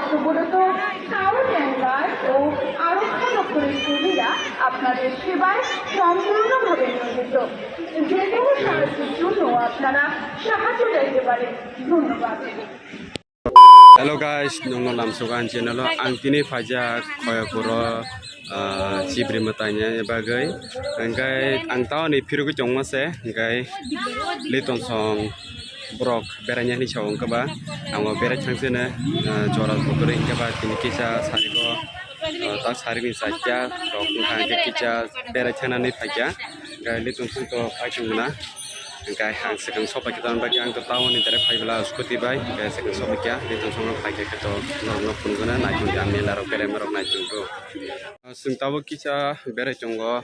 কর্তব্যরত scout and guard ও আরক্ষা দপ্তরের কর্মীরা আপনাদের সেবায় সম্পূর্ণভাবে নিয়োজিত। যে কোনো সাহায্যের জন্য আপনারা সাহায্য চাইতে পারেন। ধন্যবাদ। Hello guys, nong lamsukan channel ang tini pajak koyo puro cibri matanya bagai angkai ang tahu ni piru kecong mase angkai liton song brok beranya ni chong kaba ang berat changsena joras motor kaba tini kisah sariko tak saring saja rok ang kisah berat chana ni pajak angkai liton song to pajung na angkai hang sekang sopa kita bagi ang tertawa ni dari pay belas kuti bay angkai sekang sopa kita liton song pay kita norok pun guna najung kami larok kere merok najung tu sing tahu kita berat jonggo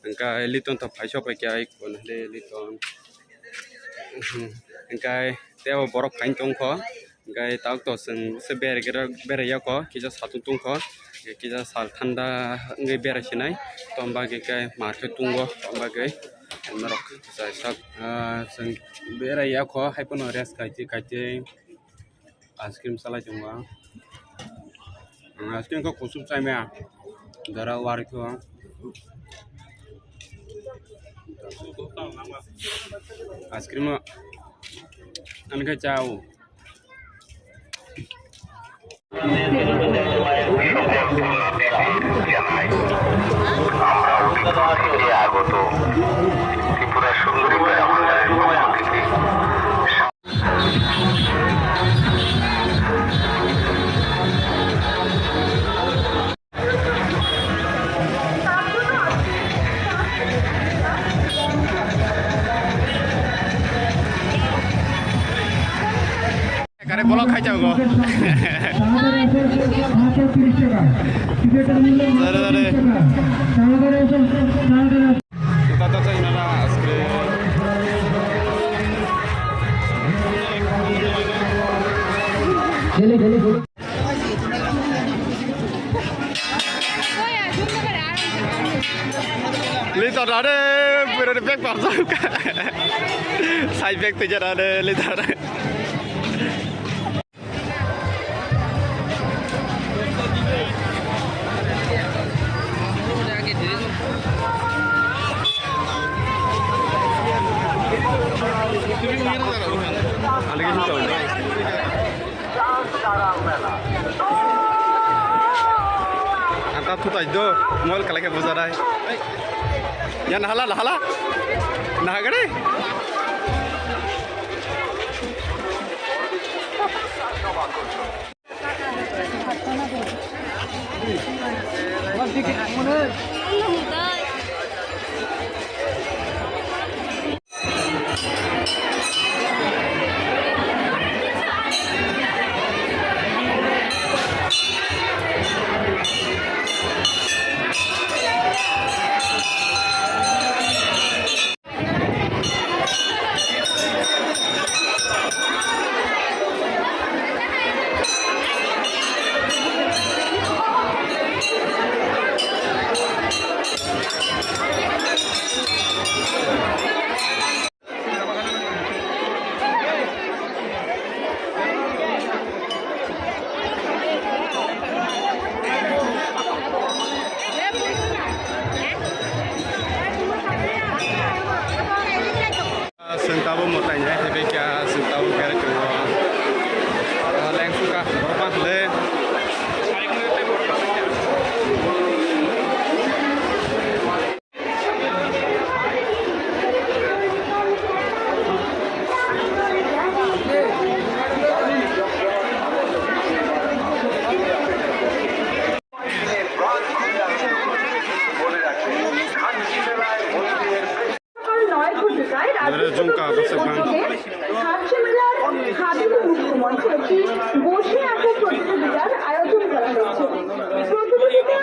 angkai liton to pay sopa kita ikon le liton angkai tewa borok kain tongko angkai tahu to sing seber berat ya ko kita satu tongko kita sal tanda angkai berat sinai tombak angkai market tunggo tombak merok saya sak sing berai ya ko hai pun res kaite ice cream salah jongwa ice cream ko kusum chai me dara war ko ice cream an ka chao আগত ত্রিপুরা সুন্দরী মন্দিরের পক্ষ থেকে কারে বলো খাই যাও গো Lihat ada berada beg pasang, side bag tu jadi ada lihat. Ada yang tahu? Angkat tu tak jauh, mall kalau ke bazar ay. Ya nahala, nah gede. Sentabu mau tanya, tapi kia sentabu kira cuma leng suka berapa le? জুমকা বসবান মুখ্যমন্ত্রী একটি বসে আঁকা প্রতিযোগিতার আয়োজন করা হয়েছে। প্রতিযোগিতা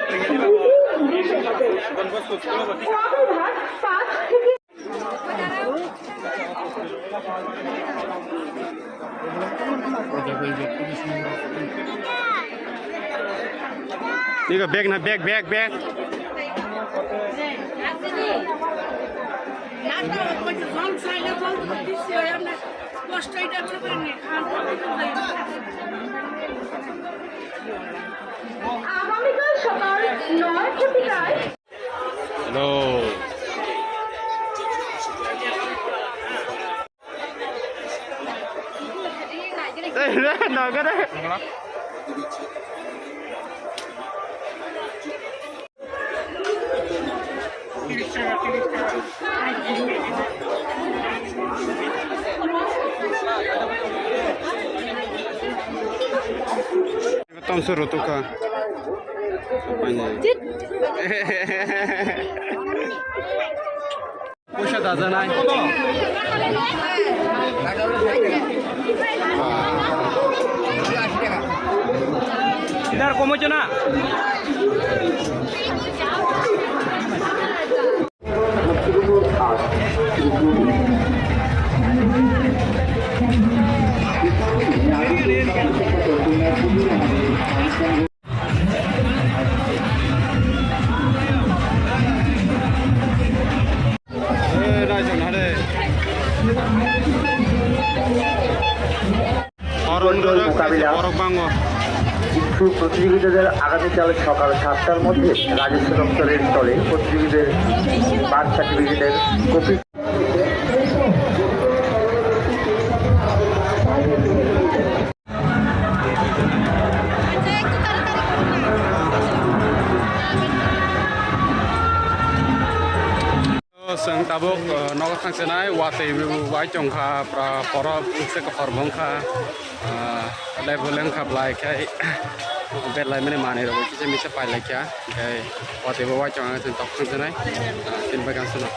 5 থেকে ঠিক আছে ব্যাগ না ব্যাগ 9 কোটিকায় হ্যালো নগরে Tom suruh tukar. Apanya? Pusha daza nai. Idhar komo chana. ইচ্ছুক প্রতিযোগিতাদের আগামীকাল সকাল 7টার মধ্যে রাজস্ব দপ্তরের স্থলে প্রতিযোগীদের বার্থ সার্টিফিকেটের copy Seng tabuk nok tangsenai wate wai chongkha porop se ka porbongkha leveling kha blai khai bet lai mane mane ro ki se mi se pai lai kya kai wate wai chongkha sen tok tangsenai tin bagan suna